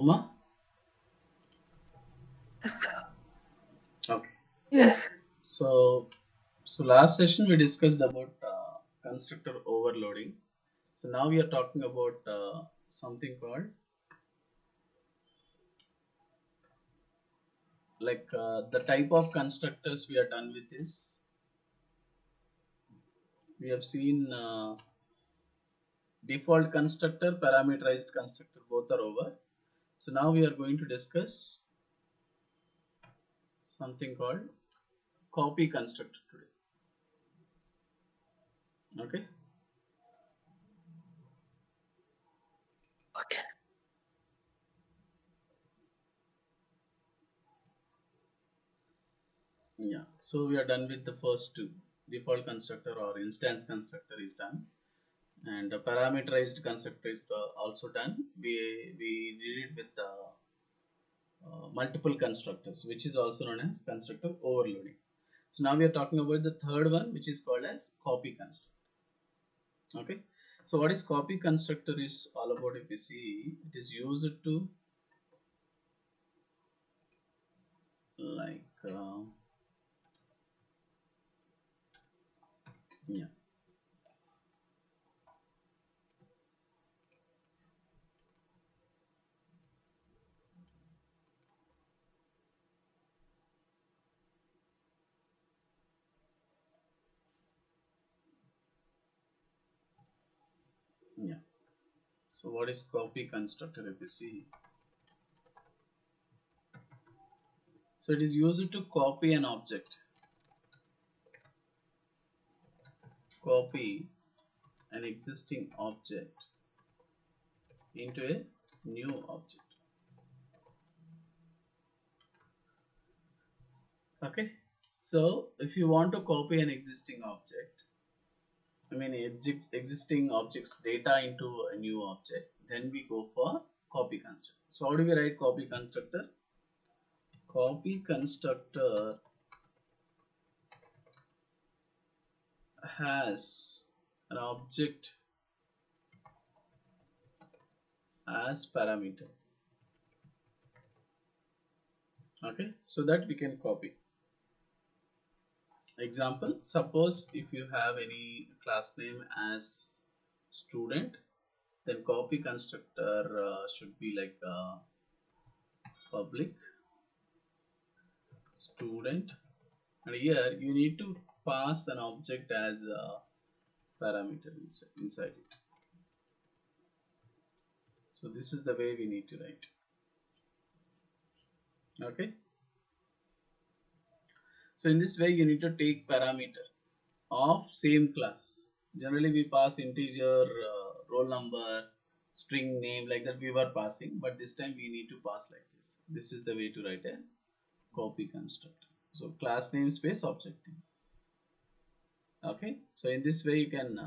Uma? Yes. Okay. Yes. So last session we discussed about constructor overloading. So now we are talking about something called the type of constructors we are done with is we have seen default constructor, parameterized constructor, both are over. So now we are going to discuss something called copy constructor today. Okay. Okay. Yeah. So we are done with the first two. Default constructor or instance constructor is done, and the parameterized constructor is also done. We did it with multiple constructors, which is also known as constructor overloading. So now we are talking about the third one, which is called as copy constructor. Okay. So what is copy constructor is all about? If you see, it is used to like yeah, yeah. So what is copy constructor? If you see, so it is used to copy an object, copy an existing object into a new object. Okay. So if you want to copy an existing object, I mean existing objects data into a new object, then we go for copy constructor. So how do we write copy constructor? Copy constructor has an object as parameter. Okay, so that we can copy. Example, suppose if you have any class name as student, then copy constructor should be like public student, and here you need to pass an object as a parameter inside it. So this is the way we need to write. Okay, so in this way you need to take parameter of same class. Generally we pass integer, roll number, string name, like that we were passing, but this time we need to pass like this. This is the way to write a copy constructor. So class name space object name. Okay, so in this way you can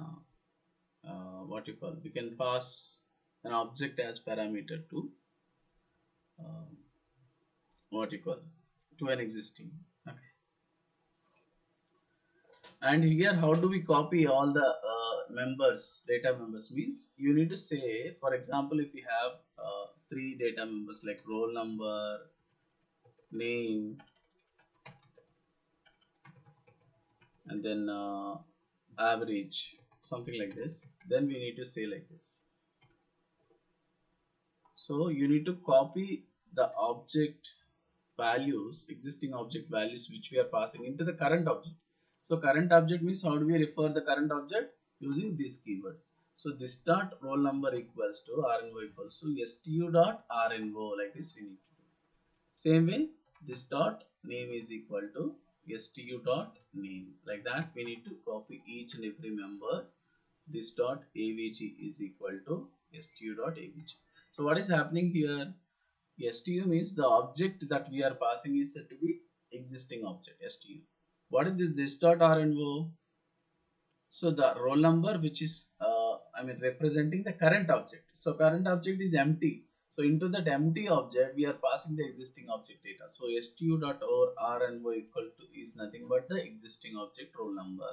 what you call, we can pass an object as parameter to um, what you call, to an existing. Okay, and here how do we copy all the members, data members? Means you need to say, for example, if we have three data members like roll number, name, and then average, something like this, then we need to say like this. So you need to copy the object values, existing object values which we are passing into the current object. So current object means how do we refer the current object? Using these keywords. So this dot roll number equals to rno equals to stu dot rno, like this we need to do. Same way, this dot name is equal to stu dot name, like that we need to copy each and every member. This dot avg is equal to stu dot avg. So what is happening here? Stu means the object that we are passing is said to be existing object stu. What is this dot rno? So the roll number, which is I mean representing the current object. So current object is empty. So into that empty object we are passing the existing object data. So stu dot or rno equal to is nothing but the existing object roll number.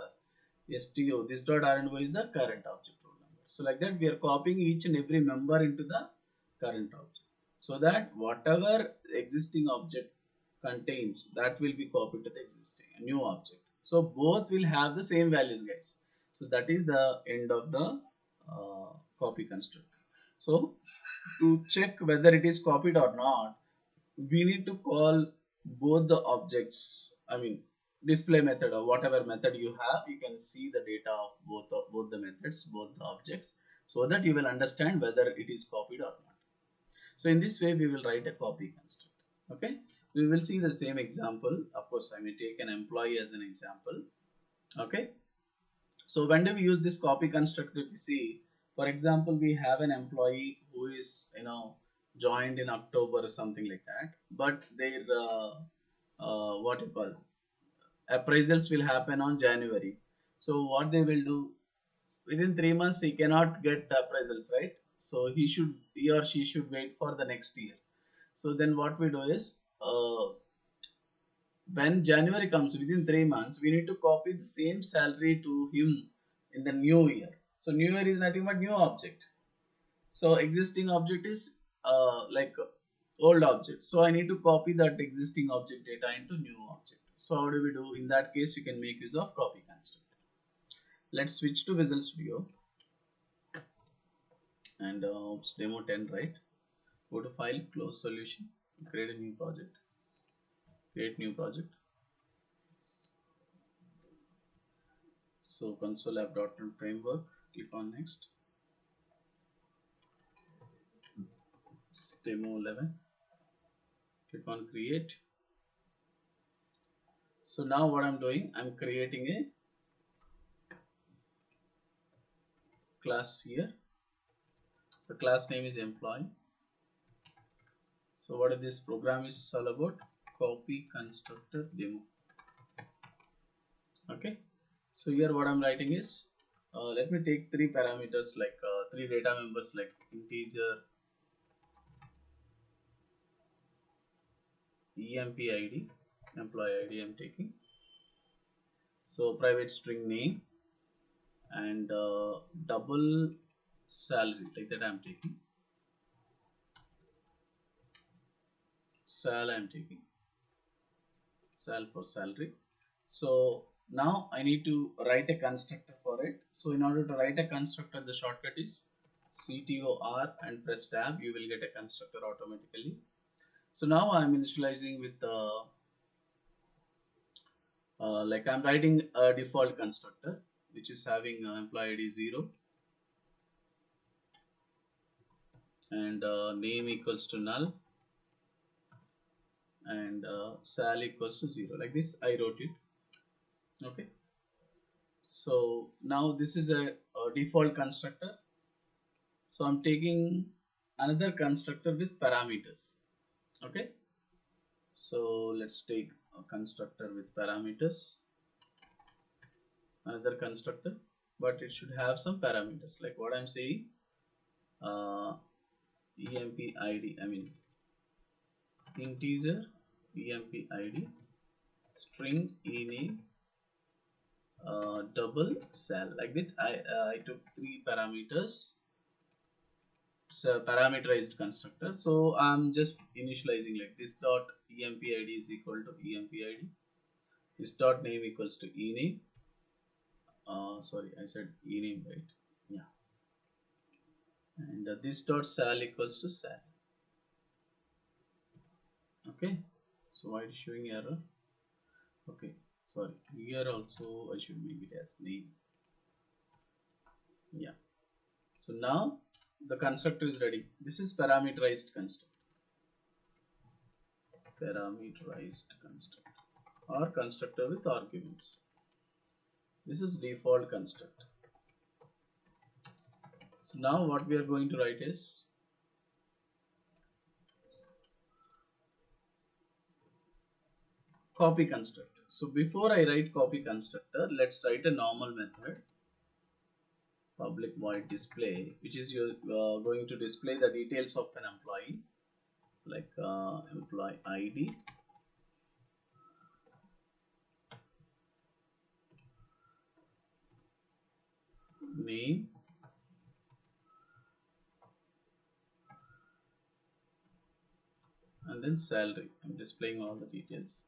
Stu, this dot rno is the current object roll number. So like that we are copying each and every member into the current object. so that whatever existing object contains, that will be copied to the existing new object. So both will have the same values, guys. So that is the end of the copy constructor. So to check whether it is copied or not, we need to call both the objects. I mean, display method or whatever method you have, you can see the data of both the methods, both the objects, so that you will understand whether it is copied or not. So in this way, we will write a copy construct. Okay, we will see the same example. Of course, I may take an employee as an example. Okay, so when do we use this copy construct? If you see, for example, we have an employee who is, joined in October or something like that, but their what you call appraisals will happen on January. So what they will do, within 3 months he cannot get appraisals, right? So he or she should wait for the next year. So then what we do is, when January comes within 3 months, we need to copy the same salary to him in the new year. So new year is nothing but new object. So existing object is like old object. So I need to copy that existing object data into new object. So how do we do? In that case, you can make use of copy construct. Let's switch to Visual Studio and it's demo 10, right? Go to File, Close Solution, create a new project, create new project. So console app.NET framework, click on next. It's demo 11, click on create. So now what I'm doing, I'm creating a class here. The class name is employee. So what is this program is all about? Copy constructor demo. Okay. So here what I'm writing is, let me take three parameters, like three data members, like integer, EMP ID, employee ID I'm taking. So private string name and double salary, like that I'm taking. Sal I'm taking. Sal for salary. So now I need to write a constructor for it. So in order to write a constructor, the shortcut is CTOR and press tab. You will get a constructor automatically. So now I'm initializing with like I'm writing a default constructor which is having employee ID 0 and name equals to null and sal equals to 0. Like this I wrote it. Okay. So now this is a default constructor. So I'm taking another constructor with parameters. Okay. So let's take a constructor with parameters, another constructor, but it should have some parameters. Like what I'm saying, uh, EMP ID, I mean integer EMP ID, string ename, double sal. Like that, I took three parameters. It's a parameterized constructor. So I'm just initializing like this dot EMP ID is equal to EMP ID. This dot name equals to ename. Sorry, I said ename, right? Yeah. And this dot sal equals to sal. Okay. So why it is showing error? Okay. Sorry. Here also I should make it as name. Yeah. So now the constructor is ready. This is parameterized constructor. Parameterized constructor or constructor with arguments. This is default constructor. So now what we are going to write is copy constructor. So before I write copy constructor, let's write a normal method, public void display, which is going to display the details of an employee, like employee ID, name, and then salary. I'm displaying all the details.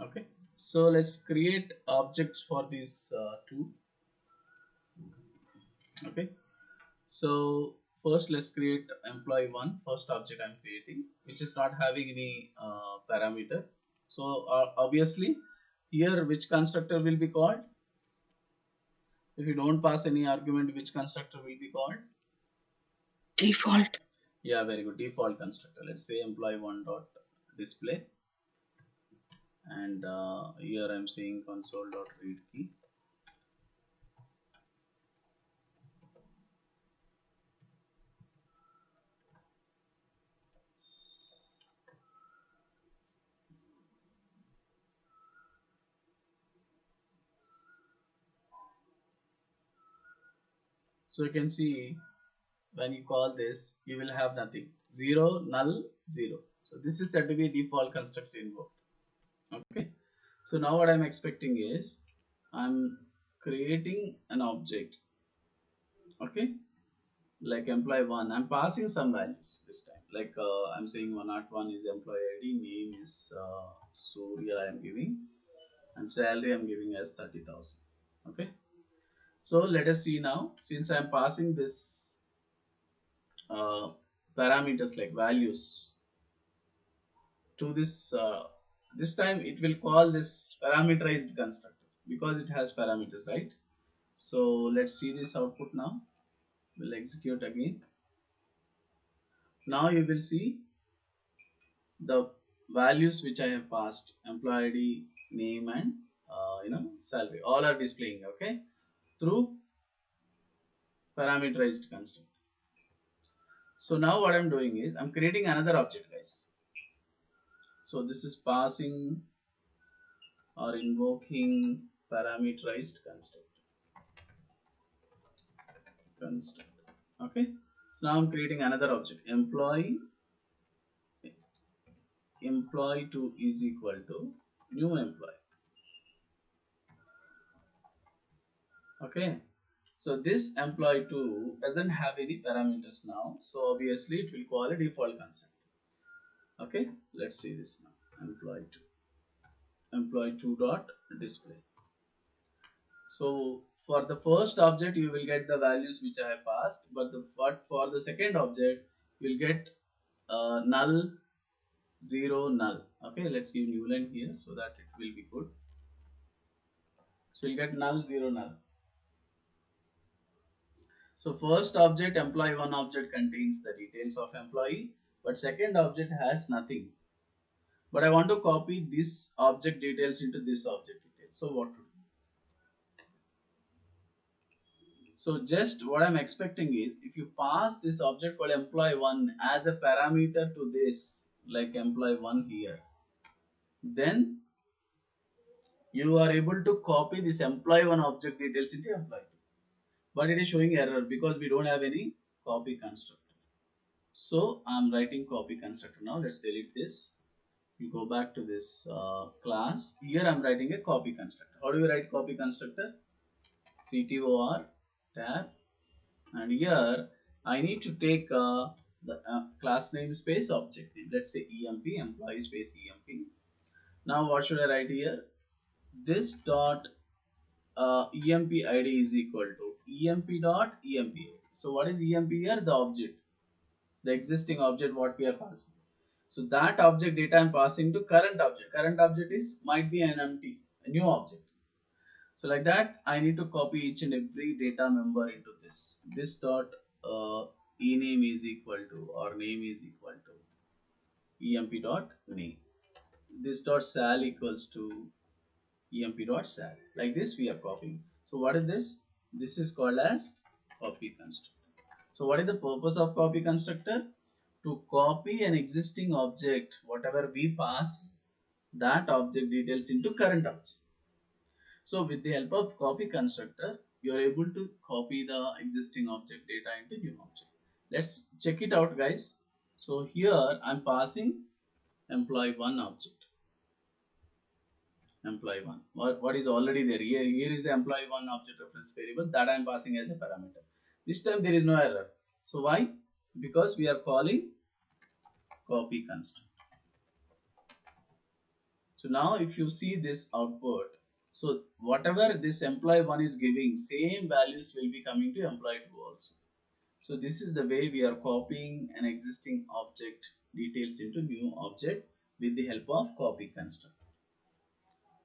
Okay, so let's create objects for these two. Okay, so first let's create employee one, first object I'm creating, which is not having any parameter. So obviously here which constructor will be called? If you don't pass any argument, which constructor will be called? Default. Yeah, very good, default constructor. Let's say employee one dot display, and here I'm saying console dot read key. So you can see when you call this, you will have nothing, zero, null, zero. So this is said to be default constructor invoked. Okay, so now what I'm expecting is I'm creating an object. Okay, like employee one, I'm passing some values this time, like I'm saying 101 is employee id, name is Surya I'm giving, and salary I'm giving as 30,000. Okay, so let us see now, since I'm passing this parameters like values to this time it will call this parameterized constructor because it has parameters, right? So let's see this output now. We'll execute again. Now you will see the values which I have passed, employee ID, name, and salary, all are displaying. Okay, through parameterized constructor. So now what I'm doing is I'm creating another object, guys. So this is passing or invoking parameterized constructor. Okay, so now I'm creating another object, employee 2 is equal to new employee. Okay, so this employee 2 doesn't have any parameters now, so obviously it will call a default constructor. Okay, let's see this now. Employee 2 dot display. So for the first object you will get the values which I have passed, but for the second object you will get null, zero, null. Okay, let's give new line here so that it will be good. So you get null, zero, null. So first object, employee one object, contains the details of employee, but second object has nothing. But I want to copy this object details into this object details. So what to do? So just what I'm expecting is if you pass this object called employee one as a parameter to this, like employee one here, then you are able to copy this employee one object details into employee two. But it is showing error because we don't have any copy constructor. So I'm writing copy constructor now. Let's delete this. You go back to this class. Here I'm writing a copy constructor. How do we write copy constructor? CTOR tab, and here I need to take the class name space object name. Let's say emp, employee space emp. Now what should I write here? This dot emp id is equal to emp dot emp id. So what is emp here? The object, the existing object what we are passing. So that object data I'm passing to current object. Current object is might be an empty, a new object. So like that, I need to copy each and every data member into this. This dot ename is equal to, or name is equal to emp dot name. This dot sal equals to emp dot sal. Like this we are copying. So what is this? This is called as copy constructor. So what is the purpose of copy constructor? To copy an existing object, whatever we pass, that object details into current object. So with the help of copy constructor, you are able to copy the existing object data into new object. Let's check it out, guys. So here I'm passing employee one object. employee one. What is already there here is the employee one object reference variable that I am passing as a parameter. This time there is no error. So why? Because we are calling copy construct. So now if you see this output, so whatever this employee one is giving, same values will be coming to employee two also. So this is the way we are copying an existing object details into new object with the help of copy construct.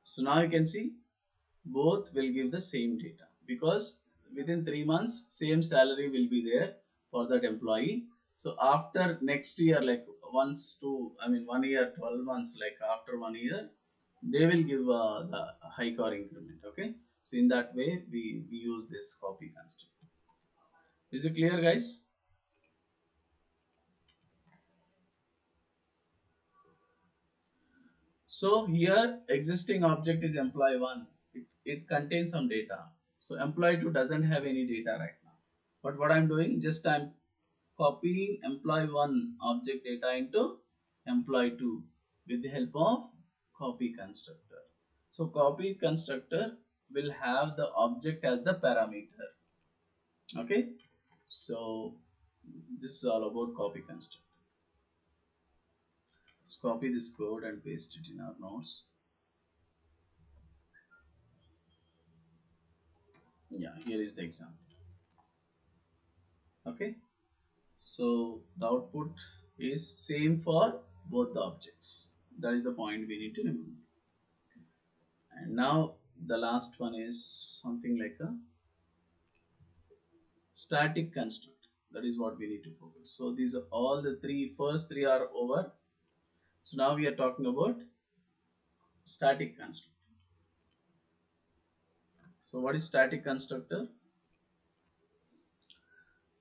So now you can see both will give the same data because within 3 months same salary will be there for that employee. So after next year, like once to, I mean 1 year 12 months, like after 1 year they will give the hike or increment. Okay, so in that way we use this copy construct. Is it clear, guys? So here existing object is employee 1. It contains some data. So employee 2 doesn't have any data right now. But what I'm doing, just I'm copying employee 1 object data into employee 2 with the help of copy constructor. So copy constructor will have the object as the parameter. Okay. So this is all about copy constructor. Let's copy this code and paste it in our notes. Yeah, here is the example. Okay, so the output is same for both the objects. That is the point we need to remember. And now the last one is something like a static construct. That is what we need to focus. So these are all the first three are over. So now we are talking about static construct. So what is static constructor?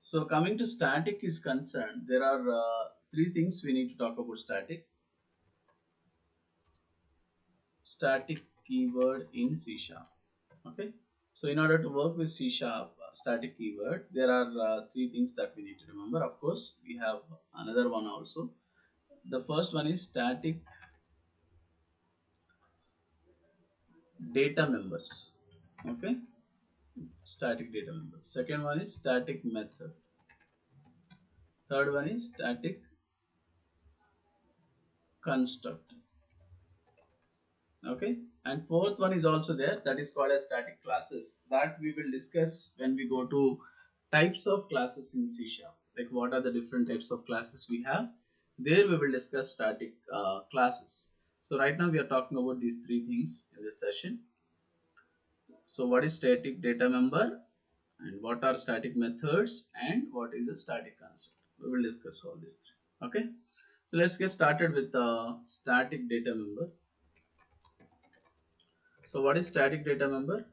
So coming to static is concerned, there are three things we need to talk about static. Static keyword in C sharp. Okay, so in order to work with C sharp static keyword, there are three things that we need to remember. Of course, we have another one also. The first one is static data members. Okay, static data members. Second one is static method. Third one is static construct. Okay, and fourth one is also there, that is called as static classes, that we will discuss when we go to types of classes in C sharp, like what are the different types of classes we have. There we will discuss static classes. So right now we are talking about these three things in this session. So what is static data member, and what are static methods, and what is a static construct? We will discuss all these three. Okay, so let's get started with static data member. So what is static data member?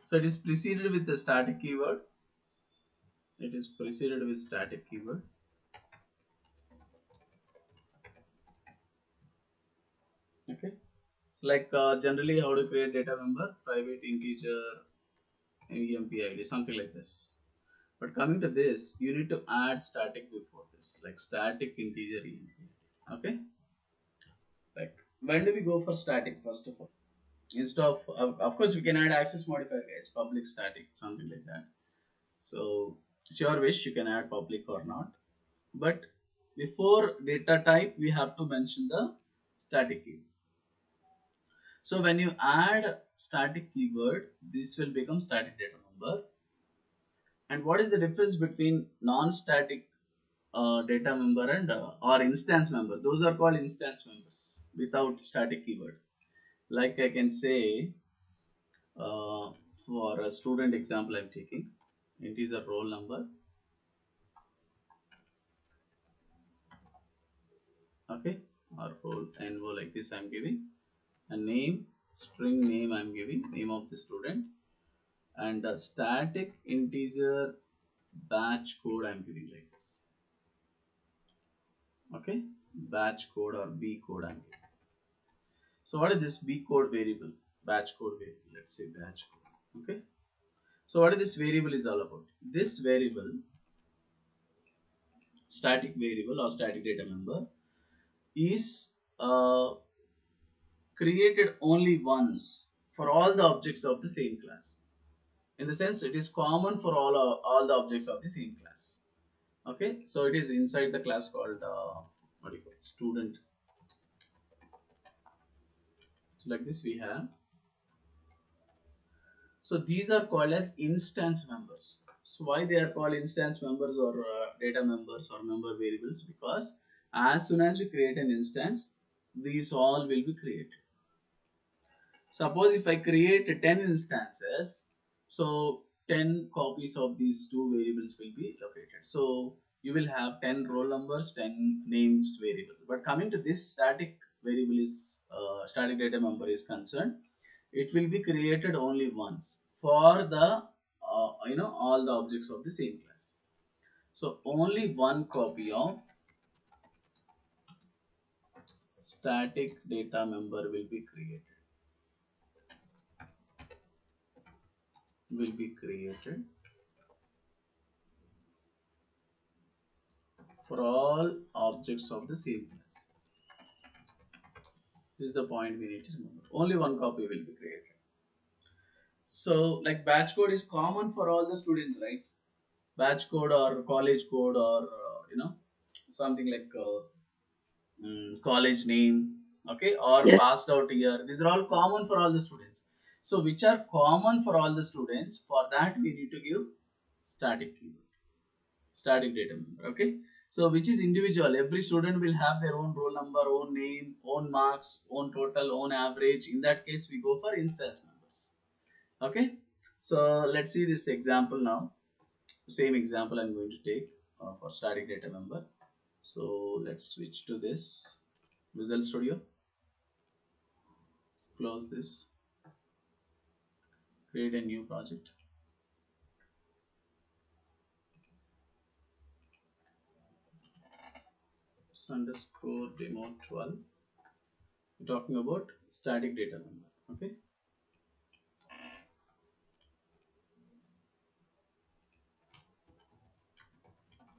So it is preceded with the static keyword. It is preceded with static keyword. Okay. So like generally how to create data member, private integer, empid, something like this. But coming to this, you need to add static before this, like static integer empid. Okay. Like when do we go for static first of all? Instead of course we can add access modifier, guys, public static, something like that. So it's your wish, you can add public or not. But before data type we have to mention the static keyword. So when you add static keyword, this will become static data member. And what is the difference between non-static data member and or instance member? Those are called instance members without static keyword. Like I can say for a student example I'm taking, integer roll number. Okay, or roll NO, like this I'm giving a name, string name I'm giving, name of the student, and a static integer batch code I'm giving like this. Okay, batch code or B code I'm giving. So what is this B code variable, batch code variable? Let's say batch code. Okay, so what is this variable is all about? This variable, static variable or static data member, is created only once for all the objects of the same class. In the sense, it is common for all the objects of the same class. Okay, so it is inside the class called what do you call it? Student. So like this we have. So these are called as instance members. So why they are called instance members or data members or member variables? Because as soon as we create an instance, these all will be created. Suppose if I create 10 instances, so 10 copies of these two variables will be located. So you will have 10 roll numbers, 10 names variables. But coming to this static variable is static data member is concerned, it will be created only once for the all the objects of the same class. So only one copy of static data member will be created for all objects of the same class. This is the point we need to remember. Only one copy will be created. So, like batch code is common for all the students, right? Batch code or college code or something like college name, okay, or Yes. passed out year. These are all common for all the students. So, which are common for all the students? For that, we need to give static keyword. Static data member, okay. So which is individual, every student will have their own roll number, own name, own marks, own total, own average. In that case we go for instance members, okay. So let's see this example now. Same example I'm going to take for static data member. So let's switch to this Visual Studio. Let's close this, create a new project, underscore demo 12. We're talking about static data member, okay.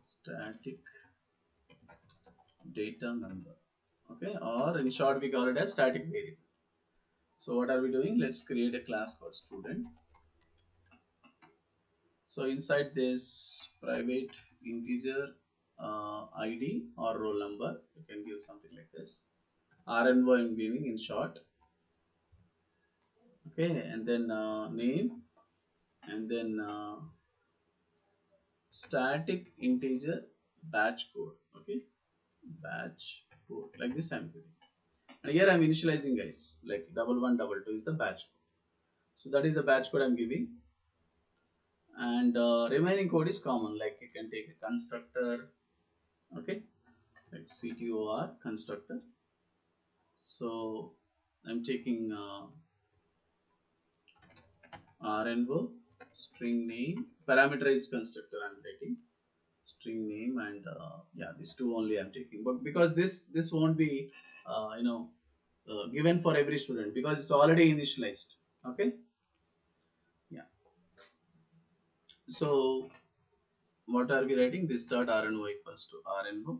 Static data member, okay, or in short we call it as static variable. So what are we doing? Let's create a class called student. So inside this private integer id or roll number, you can give something like this, rnvo I'm giving in short, okay, and then name, and then static integer batch code, okay, batch code, like this I'm giving. And here I'm initializing, guys, like 1122 is the batch code. So that is the batch code I'm giving. And remaining code is common, like you can take a constructor, okay, like ctor constructor. So I'm taking rnvo string name parameterized constructor, I'm taking string name, and yeah, these two only I'm taking, but because this won't be given for every student because it's already initialized, okay. Yeah, so what are we writing? This dot rnvo equals to rnvo,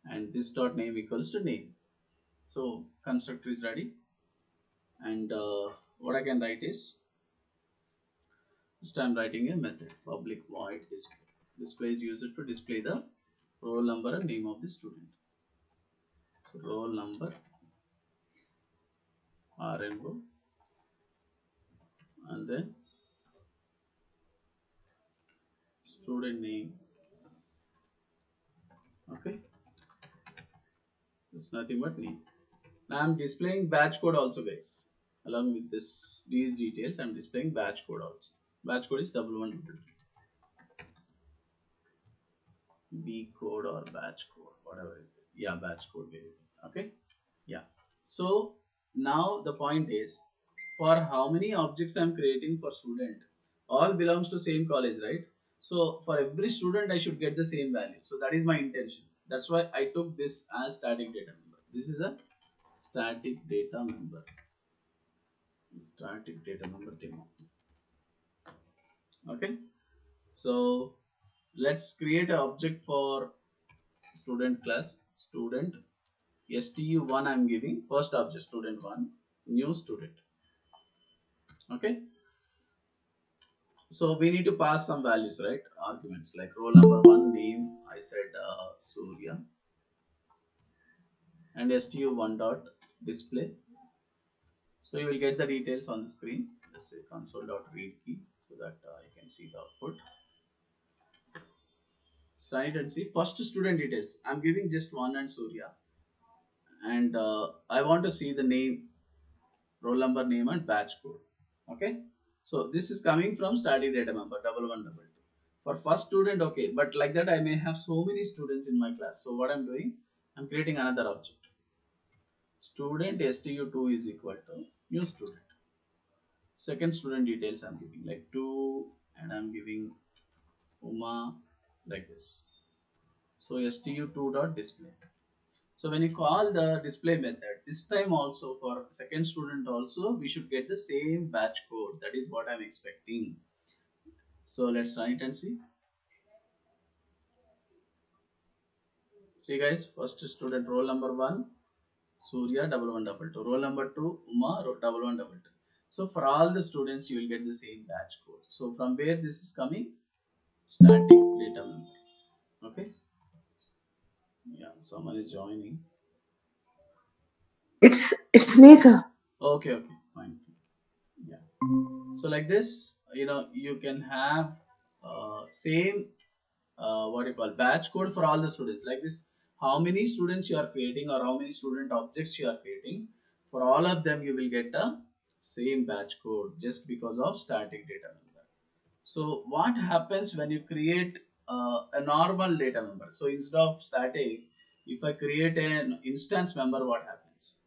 and this dot name equals to name. So constructor is ready, and what I can write is, just I'm writing a method public void display. Display is used to display the roll number and name of the student. So roll number rnvo, and then student name, okay. It's nothing but name. Now I'm displaying batch code also, guys. Along with these details, I'm displaying batch code also. Batch code is 1122. B code or batch code, whatever is there. Yeah, batch code variable. Okay. Yeah. So now the point is, for how many objects I'm creating for student, all belongs to same college, right? So for every student, I should get the same value. So that is my intention. That's why I took this as static data member. This is a static data member. Static data member demo. Okay. So let's create an object for student class student stu1 I'm giving first object student 1 new student. Okay, so we need to pass some values, right? Arguments like roll number 1 name I said Surya, and stu1 dot display. So you will get the details on the screen. Let's say console dot read key so that you can see the output. Side and see first student details I'm giving just one and Surya, and I want to see the name, roll number, name, and batch code. Okay, so this is coming from static data member 1112 for first student. Okay, but like that I may have so many students in my class. So what I'm doing, I'm creating another object. Student stu2 is equal to new student. Second student details I'm giving like 2, and I'm giving Uma like this. So stu2 dot display. So when you call the display method, this time also for second student also, we should get the same batch code. That is what I'm expecting. So let's run it and see. See guys, first student roll number 1, Surya 1122. Roll number 2, Uma 1122. So for all the students, you will get the same batch code. So from where this is coming? Static data member. Okay. Yeah, someone is joining. It's me, sir. Okay, okay, fine. Yeah. So like this, you can have same what you call batch code for all the students. Like this, how many students you are creating or how many student objects you are creating, for all of them you will get the same batch code just because of static data member. So what happens when you create a normal data member? So instead of static, if I create an instance member, what happens?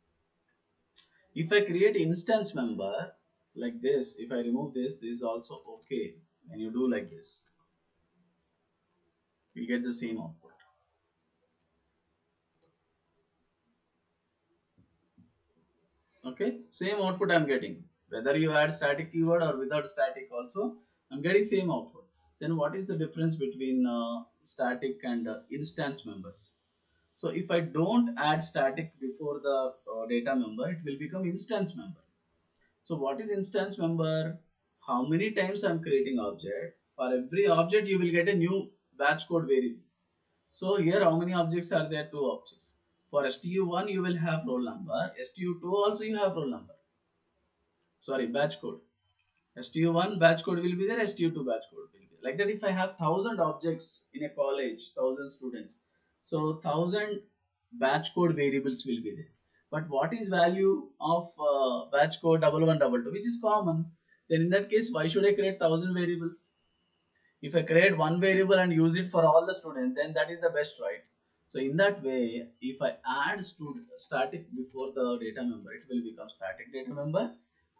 If I create instance member like this, if I remove this, this is also okay. When you do like this, you get the same output. Okay, same output I'm getting. Whether you add static keyword or without static also, I'm getting same output. Then what is the difference between static and instance members? So if I don't add static before the data member, it will become instance member. So what is instance member? How many times I'm creating object? For every object, you will get a new batch code variable. So here, how many objects are there? Two objects. For stu1, you will have roll number. stu2 also you have roll number. Sorry, batch code. stu1 batch code will be there. stu2 batch code will be there. Like that, if I have 1,000 objects in a college, 1,000 students, so 1,000 batch code variables will be there. But what is value of batch code 1122, which is common? Then in that case, why should I create 1,000 variables? If I create one variable and use it for all the students, then that is the best, right? So in that way, if I add static before the data member, it will become static data member,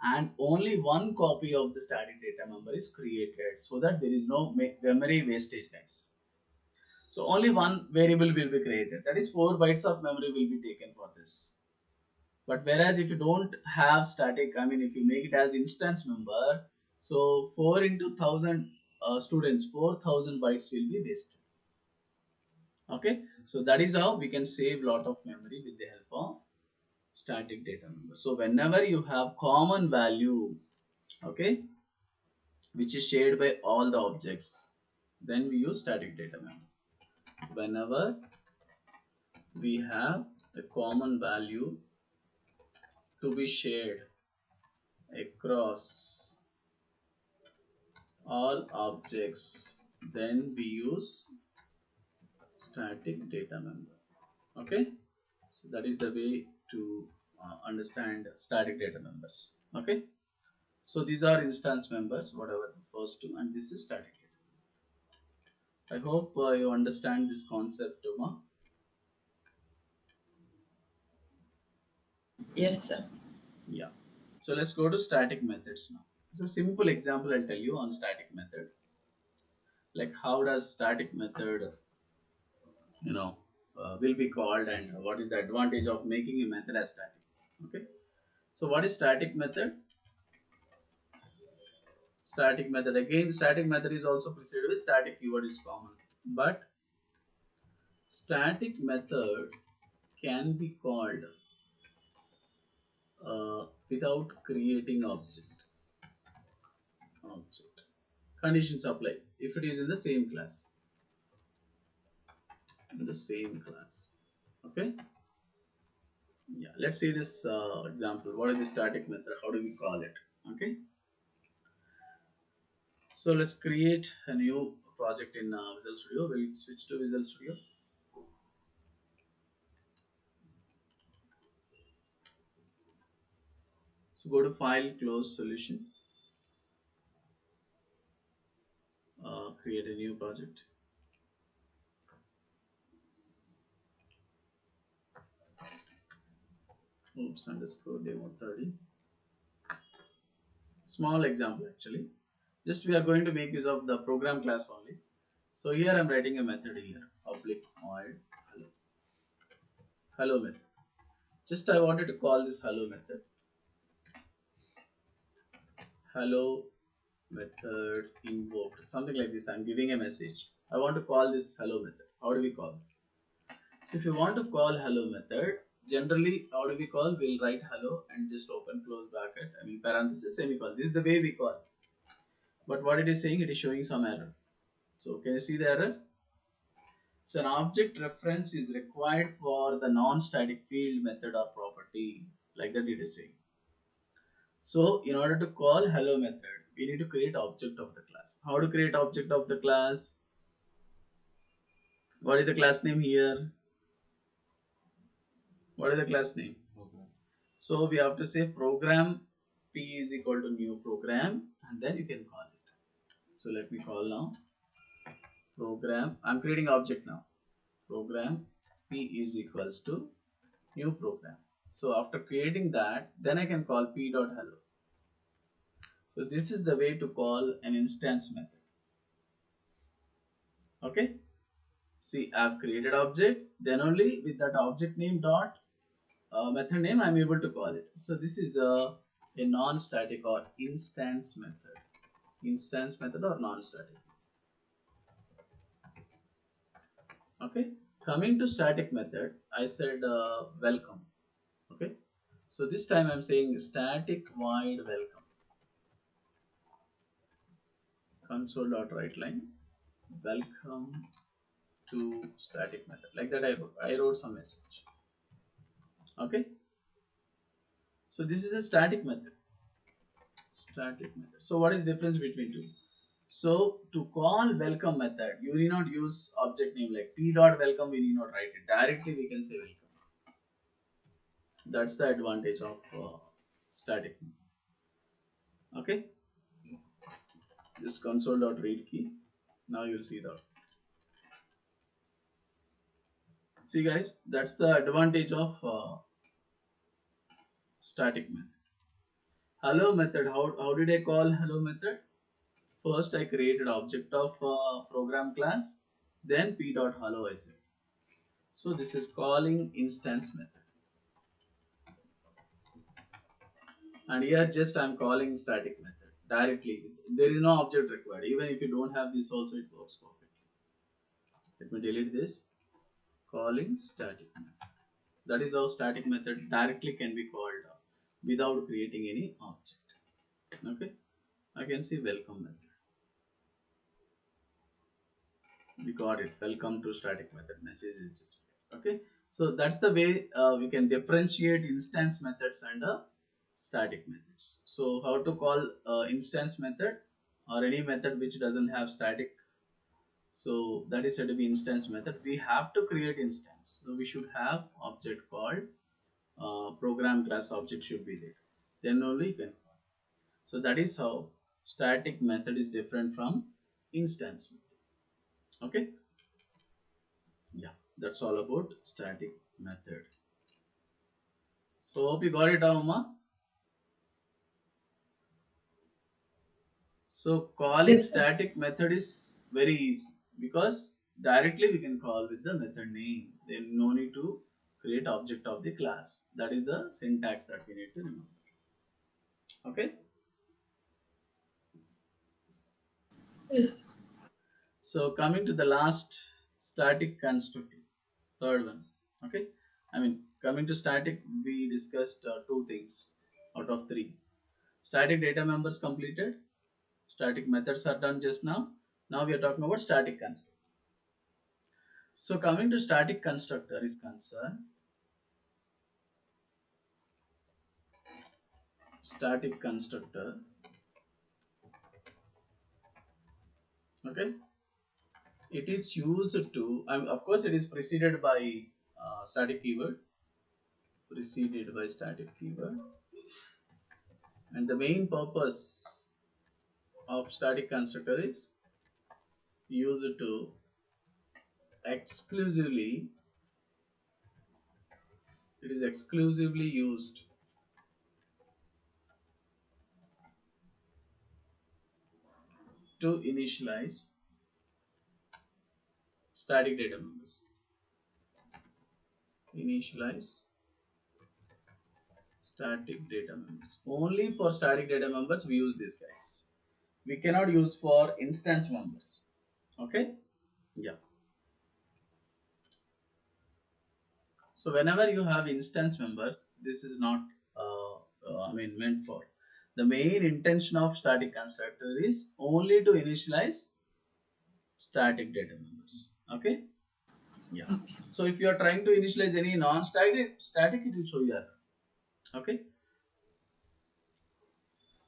and only one copy of the static data member is created so that there is no memory wastage, guys. So only one variable will be created, that is 4 bytes of memory will be taken for this. But whereas if you don't have static, I mean if you make it as instance member, so 4 into 1000 students, 4000 bytes will be wasted. Okay, so that is how we can save lot of memory with the help of static data member. So whenever you have common value, okay, which is shared by all the objects, then we use static data member. Whenever we have a common value to be shared across all objects, then we use static data member. Okay, so that is the way to understand static data members. Okay, so these are instance members, whatever the first two, and this is static data. I hope you understand this concept, Uma. Yes, sir. Yeah, so let's go to static methods now. So simple example I'll tell you on static method, like how does static method will be called, and what is the advantage of making a method as static. Okay, so what is static method? Static method, again static method is also preceded with static keyword is common, but Static method can be called without creating object. Conditions apply if it is in the same class. In the same class. Okay. Yeah. Let's see this example. What is the static method? How do we call it? Okay. So let's create a new project in Visual Studio. We'll switch to Visual Studio. So go to File, Close, Solution. Create a new project. Oops, underscore demo 30. Small example actually. Just we are going to make use of the program class only. So here I'm writing a method here. Public void hello method. Just I wanted to call this hello method. Hello method invoked. Something like this. I'm giving a message. I want to call this hello method. How do we call? So if you want to call hello method, generally how do we call? We'll write hello and just open close bracket. I mean parenthesis semicolon. This is the way we call. But what it is saying, it is showing some error. So can you see the error? So an object reference is required for the non-static field method or property. Like that it is saying. So in order to call hello method, we need to create object of the class. How to create object of the class? What is the class name here? What is the class name? So we have to say program p is equal to new program and then you can call it. So let me call now program. I'm creating object now. Program p is equals to new program. So after creating that, then I can call p dot hello. So this is the way to call an instance method. Okay. See, I've created object. Then only with that object name dot method name, I'm able to call it. So this is a non-static or instance method. Instance method or non-static. Okay. Coming to static method, I said welcome. Okay. So this time I'm saying static void welcome. Console.writeLine welcome to static method. Like that I wrote some message. Okay. So this is a static method. Static method. So what is difference between two? So to call welcome method, you need not use object name like p dot welcome. We need not write it directly. We can say welcome. That's the advantage of static. Okay. This console dot read key. Now you'll see that. See guys, that's the advantage of static method. Hello method. How did I call hello method? First I created object of program class. Then p dot hello I said. So this is calling instance method. And here just I'm calling static method directly. There is no object required. Even if you don't have this also it works perfectly. Let me delete this. Calling static method. That is how static method directly can be called without creating any object. Okay. I can see welcome method. We got it. Welcome to static method. Message is displayed. Okay. So that's the way we can differentiate instance methods and static methods. So how to call instance method or any method which doesn't have static. So that is said to be instance method. We have to create instance. So we should have object called program class object should be there. Then only you can call. So that is how static method is different from instance method. Okay. Yeah, that's all about static method. So hope you got it, Uma. So calling Yes, sir. static method is very easy because directly we can call with the method name. Then no need to create object of the class. That is the syntax that we need to remember. Okay. Yes. So coming to the last static constructor. third one. Okay, I mean, coming to static, we discussed two things out of three. Static data members completed, static methods are done just now. Now we are talking about static constructor. So coming to static constructor is concerned, static constructor, okay, it is used to, of course it is preceded by static keyword, preceded by static keyword, and the main purpose of static constructor is used to exclusively, it is exclusively used to initialize static data members. Initialize static data members. Only for static data members we use this, guys. We cannot use for instance members. Okay? Yeah. So whenever you have instance members, this is not meant for. The main intention of static constructor is only to initialize static data members. Okay? Yeah. Okay. So if you are trying to initialize any non-static, it will show you error. Okay.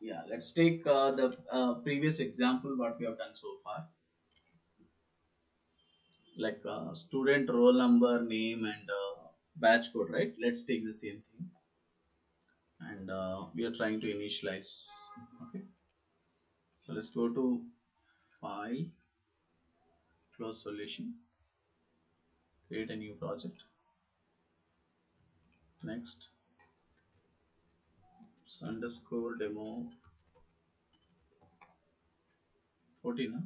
Yeah. Let's take the previous example what we have done so far, like student roll number, name, and batch code. Right. Let's take the same thing, and we are trying to initialize. Okay. So let's go to file, close solution, create a new project. Next, underscore demo 14, huh?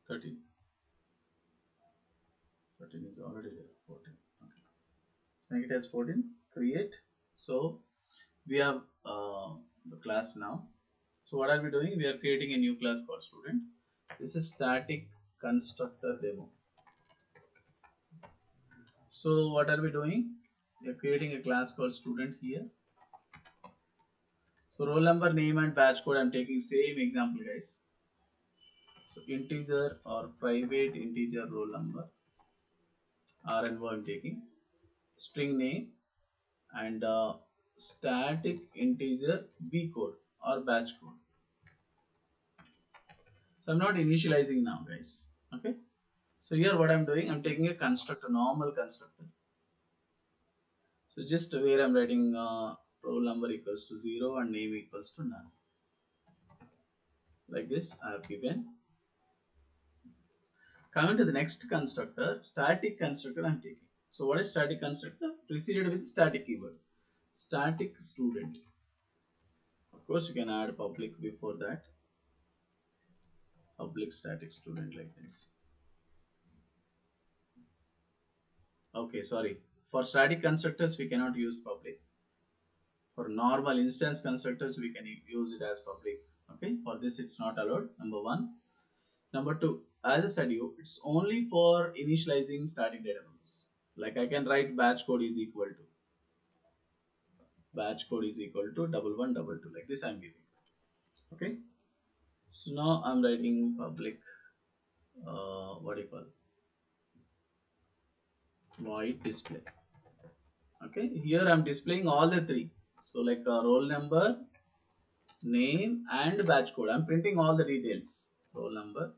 13. 13 is already there. 14. Okay. So make it as 14. Create. So we have the class now. So what are we doing? We are creating a new class called student. This is static constructor demo. So what are we doing? We are creating a class called student here. So roll number, name, and batch code. I'm taking same example, guys. So integer or private integer roll number, RNO I'm taking, string name, and static integer B code or batch code. So I'm not initializing now, guys. Okay. So here what I'm doing, I'm taking a constructor, normal constructor. So just where I'm writing roll number equals to 0 and name equals to none. Like this I have given. Coming to the next constructor, static constructor I'm taking. So what is static constructor? Preceded with static keyword. Static student. Of course you can add public before that. Public static student like this. Okay, sorry. For static constructors we cannot use public. For normal instance constructors we can use it as public. Okay, for this it's not allowed. Number one. Number two, as I said you, it's only for initializing static data members. Like I can write batch code is equal to double one double two, like this I'm giving. Okay, so now I'm writing public what do you call, void display. Okay, here I'm displaying all the three. So like roll number, name, and batch code. I'm printing all the details. Roll number,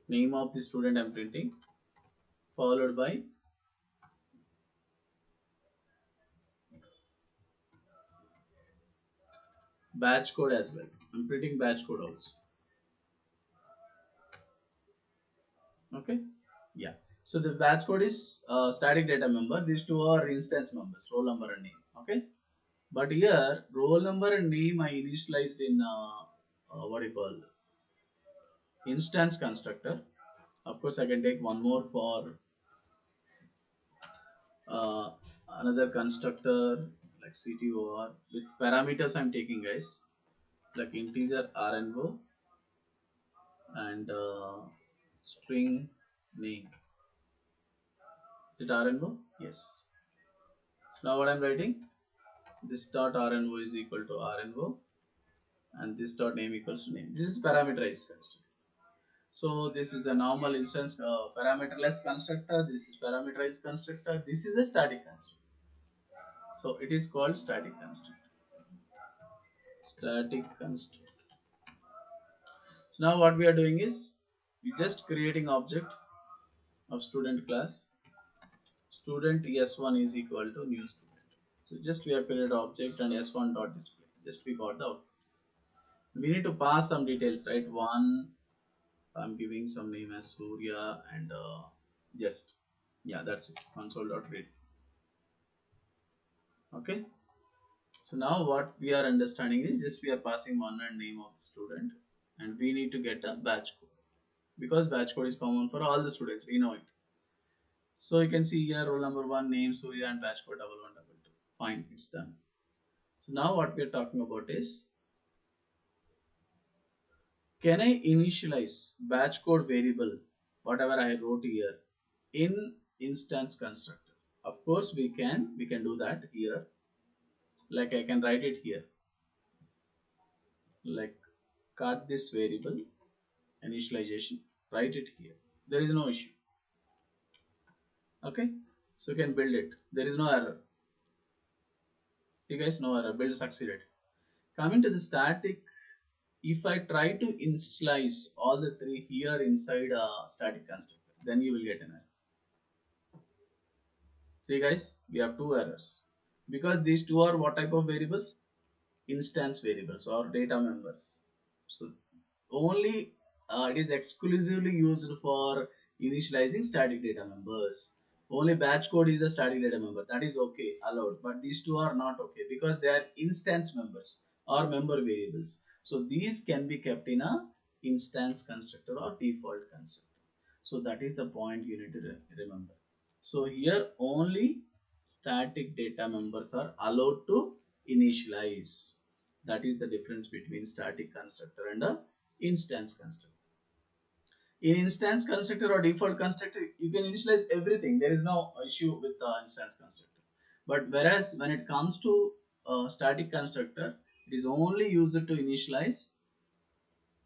name of the student I'm printing, followed by batch code as well. I'm printing batch code also. Okay, yeah. So the batch code is static data member. These two are instance members, roll number and name. Okay, but here roll number and name I initialized in what do you call, instance constructor. Of course, I can take one more for uh, another constructor like CTOR with parameters I'm taking, guys, like integer RNO and string name. Is it RNO? Yes. So now what I'm writing? This dot RNO is equal to RNO and this dot name equals to name. This is parameterized constructor. So this is a normal instance parameterless constructor. This is parameterized constructor. This is a static constructor. So it is called static constructor. Static constructor. So now what we are doing is we just creating object of student class. Student S1 is equal to new student. So just we have created object and S1 dot display. Just we got the output. We need to pass some details, right? One, I'm giving some name as Surya and just yeah, that's it. Console dot read. Okay. So now what we are understanding is just we are passing one and name of the student, and we need to get a batch code because batch code is common for all the students. We know it. So you can see here roll number one, name Surya, and batch code double one double two. Fine, it's done. So now what we are talking about is, can I initialize batch code variable, whatever I wrote here, in instance constructor? Of course we can. We can do that here. Like I can write it here. Like cut this variable initialization. Write it here. There is no issue. Okay. So you can build it. There is no error. See guys, no error. Build succeeded. Coming to the static, if I try to initialize all the three here inside a static constructor, then you will get an error. See guys, we have two errors because these two are what type of variables? Instance variables or data members. So only it is exclusively used for initializing static data members. Only batch code is a static data member. That is okay, allowed. But these two are not okay because they are instance members or member variables. So these can be kept in a instance constructor or default constructor. So that is the point you need to remember. So here only static data members are allowed to initialize. That is the difference between static constructor and a instance constructor. In instance constructor or default constructor, you can initialize everything. There is no issue with the instance constructor. But whereas when it comes to static constructor, it is only used to initialize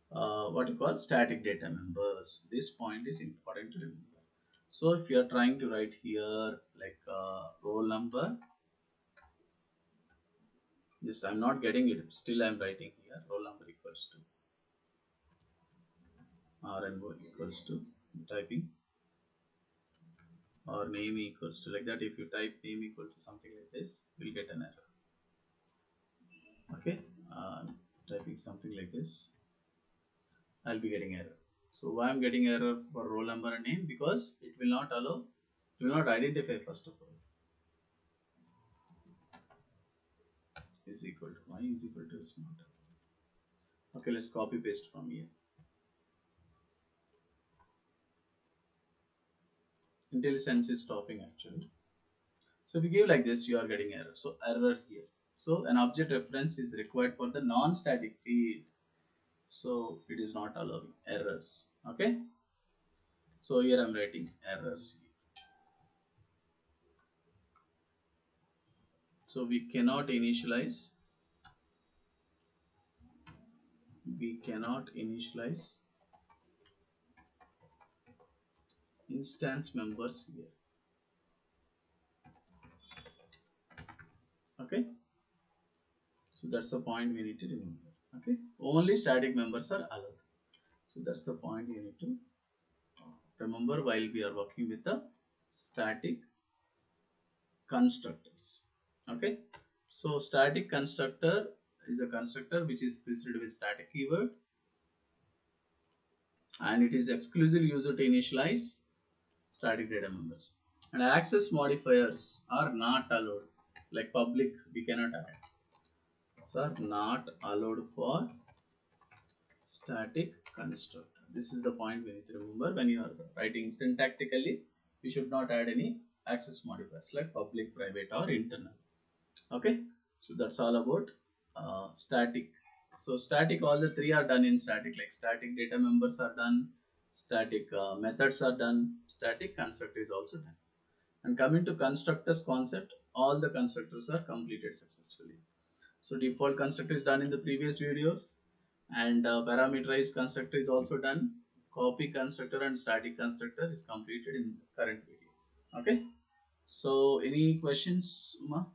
what you call static data members. This point is important to remember. So if you are trying to write here like roll number, yes, I'm not getting it. Still, I'm writing here roll number equals to RNO equals to typing or name equals to like that. If you type name equal to something like this, you'll get an error. Okay, typing something like this, I'll be getting error. So why I'm getting error for roll number and name? Because it will not allow, it will not identify first of all. Is equal to y is equal to is not. Okay, let's copy paste from here. IntelliSense is stopping actually. So if you give like this, you are getting error. So error here. So an object reference is required for the non-static field. So it is not allowing errors. Okay. So here I'm writing errors. So we cannot initialize. We cannot initialize instance members here. Okay. So that's the point we need to remember. Okay. Only static members are allowed. So that's the point you need to remember while we are working with the static constructors. Okay. So static constructor is a constructor which is preceded with static keyword, and it is exclusively used to initialize static data members. And access modifiers are not allowed. Like public, we cannot add. So are not allowed for static constructor. This is the point we need to remember when you are writing syntactically. We should not add any access modifiers like public, private, or internal. Okay, so that's all about static. So static, all the three are done in static. Like static data members are done, static methods are done, static constructor is also done. And coming to constructors concept, all the constructors are completed successfully. So default constructor is done in the previous videos, and parameterized constructor is also done. Copy constructor and static constructor is completed in the current video. Okay. So any questions, Uma?